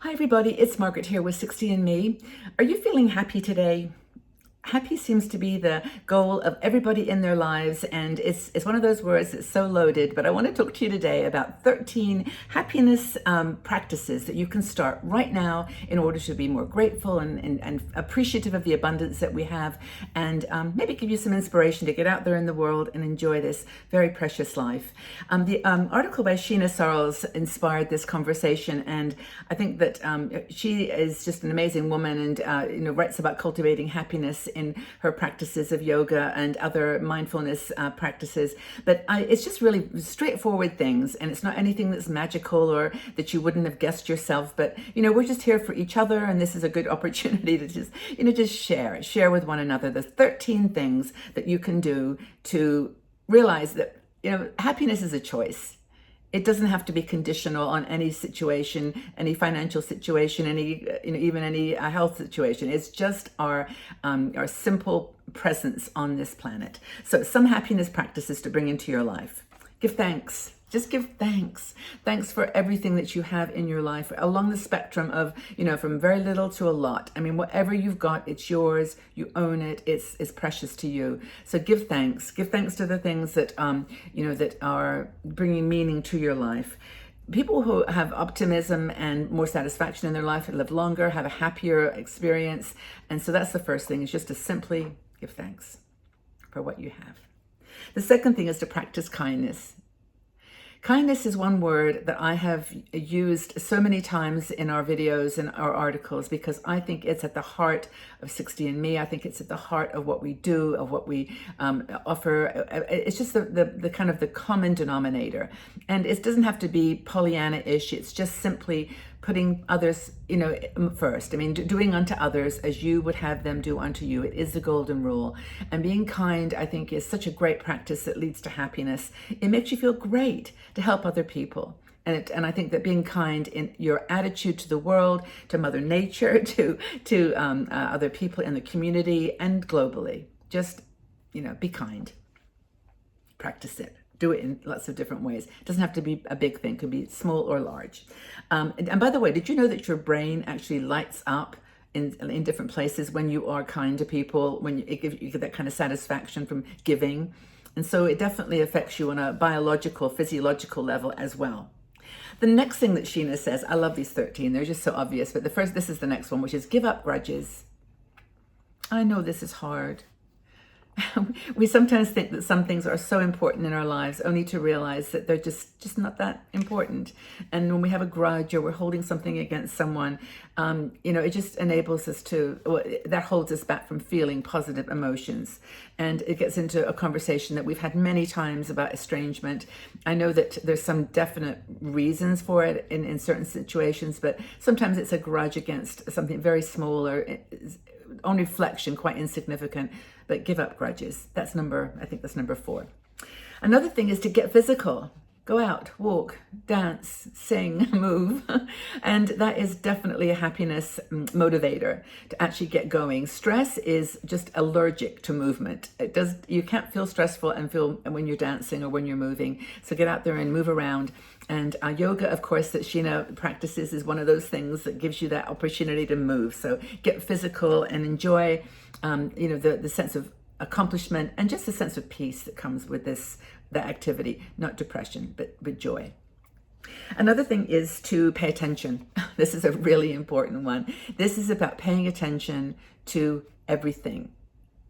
Hi everybody, it's Margaret here with 60andme. Are you feeling happy today? Happy seems to be the goal of everybody in their lives, and it's one of those words that's so loaded, but I want to talk to you today about 13 happiness practices that you can start right now in order to be more grateful and appreciative of the abundance that we have, and maybe give you some inspiration to get out there in the world and enjoy this very precious life. The article by Sheena Sarles inspired this conversation, and I think that she is just an amazing woman, and writes about cultivating happiness in her practices of yoga and other mindfulness practices. But it's just really straightforward things, and it's not anything that's magical or that you wouldn't have guessed yourself. But we're just here for each other, and this is a good opportunity to just share with one another the 13 things that you can do to realize that happiness is a choice. It doesn't have to be conditional on any situation, any financial situation, even any health situation. It's just our simple presence on this planet. So some happiness practices to bring into your life. Give thanks. Just give thanks. Thanks for everything that you have in your life along the spectrum of, from very little to a lot. I mean, whatever you've got, it's yours. You own it. It's precious to you. So give thanks. Give thanks to the things that, that are bringing meaning to your life. People who have optimism and more satisfaction in their life live longer, have a happier experience. And so that's the first thing, is just to simply give thanks for what you have. The second thing is to practice kindness. Kindness is one word that I have used so many times in our videos and our articles, because I think it's at the heart of 60andme. I think it's at the heart of what we do, of what we offer. It's just the kind of the common denominator. And it doesn't have to be Pollyanna-ish. It's just simply putting others, first. I mean, doing unto others as you would have them do unto you. It is the golden rule. And being kind, I think, is such a great practice that leads to happiness. It makes you feel great to help other people. And I think that being kind in your attitude to the world, to Mother Nature, to other people in the community and globally, just, be kind. Practice it. Do it in lots of different ways. It doesn't have to be a big thing. It could be small or large. And by the way, did you know that your brain actually lights up in different places when you are kind to people, when you get that kind of satisfaction from giving? And so it definitely affects you on a biological, physiological level as well. The next thing that Sheena says, I love these 13. They're just so obvious. But this is the next one, which is give up grudges. I know this is hard. We sometimes think that some things are so important in our lives, only to realize that they're just not that important. And when we have a grudge or we're holding something against someone, it just enables us that holds us back from feeling positive emotions. And it gets into a conversation that we've had many times about estrangement. I know that there's some definite reasons for it in certain situations, but sometimes it's a grudge against something very small or on reflection quite insignificant. But give up grudges. I think that's number 4. Another thing is to get physical. Go out, walk, dance, sing, move. And that is definitely a happiness motivator to actually get going. Stress is just allergic to movement. You can't feel stressful and feel when you're dancing or when you're moving. So get out there and move around. And yoga, of course, that Sheena practices is one of those things that gives you that opportunity to move. So get physical and enjoy, the sense of accomplishment and just a sense of peace that comes with that activity. Not depression, but joy. Another thing is to pay attention. This is a really important one. This is about paying attention to everything,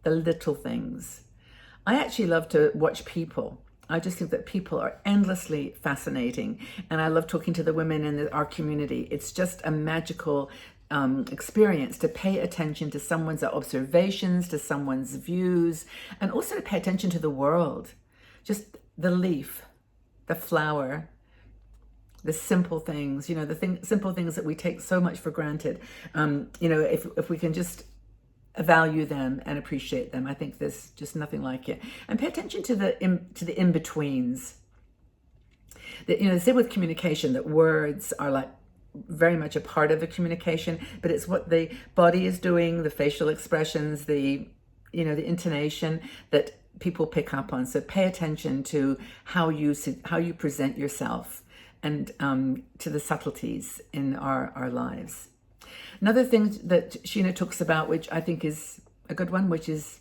the little things. I actually love to watch people. I just think that people are endlessly fascinating. And I love talking to the women in our community. It's just a magical experience to pay attention to someone's observations, to someone's views, and also to pay attention to the world. Just the leaf, the flower, the simple things, simple things that we take so much for granted. If we can just value them and appreciate them, I think there's just nothing like it. And pay attention to the in-betweens. They say with communication that words are like very much a part of the communication, but it's what the body is doing, the facial expressions, the intonation that people pick up on. So pay attention to how you present yourself and to the subtleties in our lives. Another thing that Sheena talks about, which I think is a good one, which is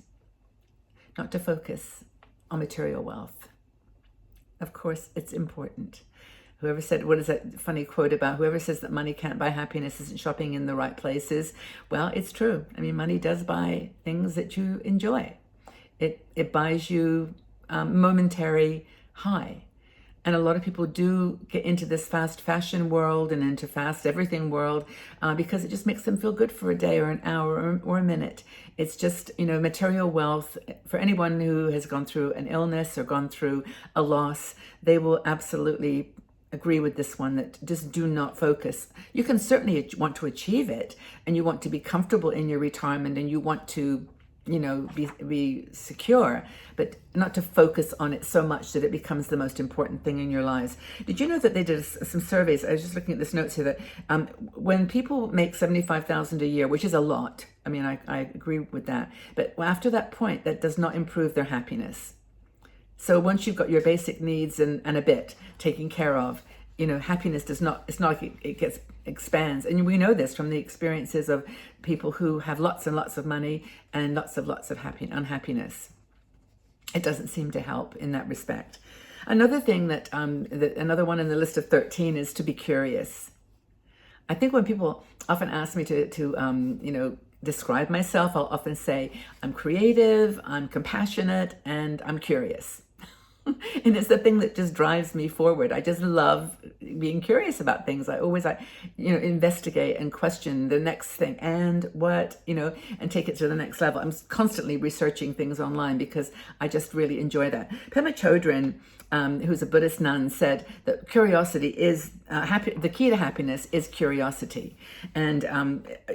not to focus on material wealth. Of course, it's important. Whoever said, what is that funny quote about whoever says that money can't buy happiness isn't shopping in the right places? Well, it's true. I mean, money does buy things that you enjoy. It buys you momentary high. And a lot of people do get into this fast fashion world and into fast everything world because it just makes them feel good for a day or an hour or a minute. It's just, material wealth. For anyone who has gone through an illness or gone through a loss, they will absolutely agree with this one, that just do not focus. You can certainly want to achieve it, and you want to be comfortable in your retirement, and you want to be secure, but not to focus on it so much that it becomes the most important thing in your lives. Did you know that they did some surveys? I was just looking at this notes here that when people make $75,000 a year, which is a lot, I mean, I agree with that, but after that point, that does not improve their happiness. So once you've got your basic needs and a bit taken care of, happiness does not, it's not like it expands. And we know this from the experiences of people who have lots and lots of money and lots of unhappiness. It doesn't seem to help in that respect. Another thing that another one in the list of 13 is to be curious. I think when people often ask me to describe myself, I'll often say I'm creative, I'm compassionate, and I'm curious. And it's the thing that just drives me forward. I just love being curious about things. I always investigate and question the next thing and and take it to the next level. I'm constantly researching things online because I just really enjoy that. Pema Chodron, who's a Buddhist nun, said that curiosity is the key to happiness is curiosity. And,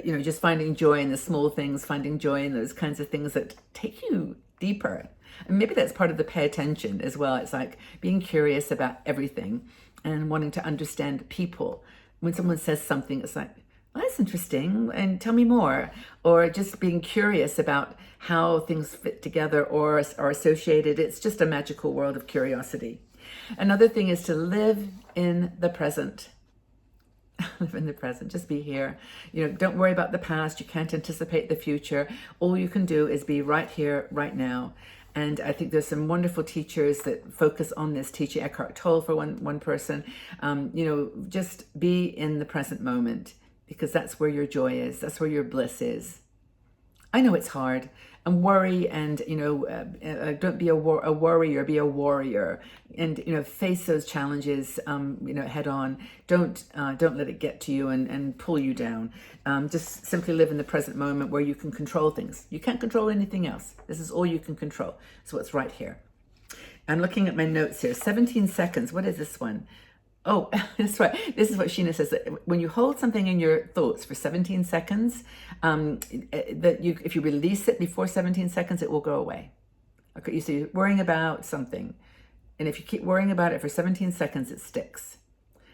just finding joy in the small things, finding joy in those kinds of things that take you deeper. And maybe that's part of the pay attention as well. It's like being curious about everything and wanting to understand people. When someone says something, it's like, well, that's interesting, and tell me more. Or just being curious about how things fit together or are associated. It's just a magical world of curiosity. Another thing is to live in the present. Live in the present, just be here. Don't worry about the past. You can't anticipate the future. All you can do is be right here, right now. And I think there's some wonderful teachers that focus on this. Teacher Eckhart Tolle, for one person, just be in the present moment, because that's where your joy is. That's where your bliss is. I know it's hard, and worry, and don't be a worrier, be a warrior, and face those challenges head on. Don't let it get to you and pull you down. Just simply live in the present moment where you can control things. You can't control anything else. This is all you can control. So it's right here. I'm looking at my notes here. 17 seconds. What is this one? Oh, that's right. This is what Sheena says, that when you hold something in your thoughts for 17 seconds, if you release it before 17 seconds, it will go away. Okay, you see, you're worrying about something, and if you keep worrying about it for 17 seconds, it sticks.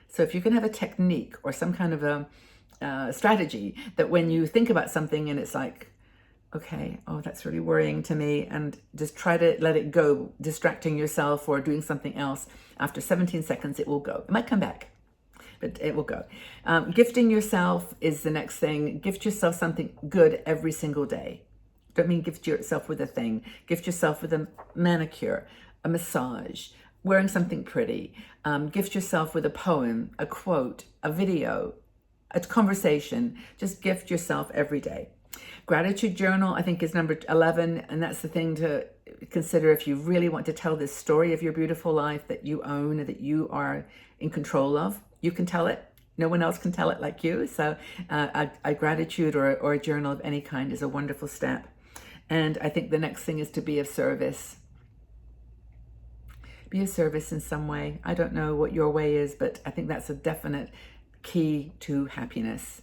So if you can have a technique or some kind of a strategy that when you think about something and it's like, okay, oh, that's really worrying to me, and just try to let it go, distracting yourself or doing something else. After 17 seconds, it will go. It might come back, but it will go. Gifting yourself is the next thing. Gift yourself something good every single day. Don't mean gift yourself with a thing. Gift yourself with a manicure, a massage, wearing something pretty. Gift yourself with a poem, a quote, a video, a conversation. Just gift yourself every day. Gratitude journal, I think, is number 11, and that's the thing to consider if you really want to tell this story of your beautiful life that you own, that you are in control of. You can tell it. No one else can tell it like you. So a gratitude or a journal of any kind is a wonderful step. And I think the next thing is to be of service. Be of service in some way. I don't know what your way is, but I think that's a definite key to happiness.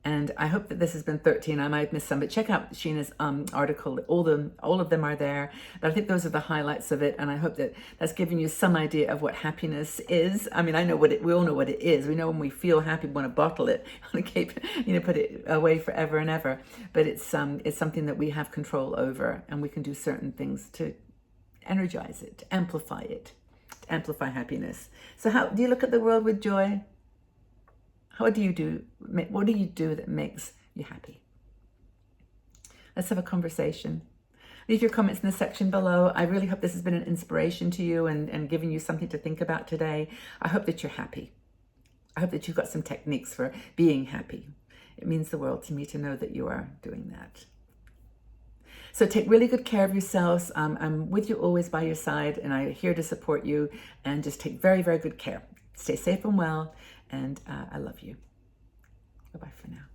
And I hope that this has been 13. I might have missed some, but check out Sheena's article. All of them are there. But I think those are the highlights of it. And I hope that that's giving you some idea of what happiness is. I mean, we all know what it is. We know when we feel happy, we want to bottle it, want to keep, put it away forever and ever. But it's something that we have control over, and we can do certain things to energize it, to amplify it, to amplify happiness. So how do you look at the world with joy? What do you do that makes you happy? Let's have a conversation. Leave your comments in the section below. I really hope this has been an inspiration to you and given you something to think about today. I hope that you're happy. I hope that you've got some techniques for being happy. It means the world to me to know that you are doing that. So take really good care of yourselves. I'm with you always by your side, and I'm here to support you. And just take very, very good care. Stay safe and well, and I love you. Bye-bye for now.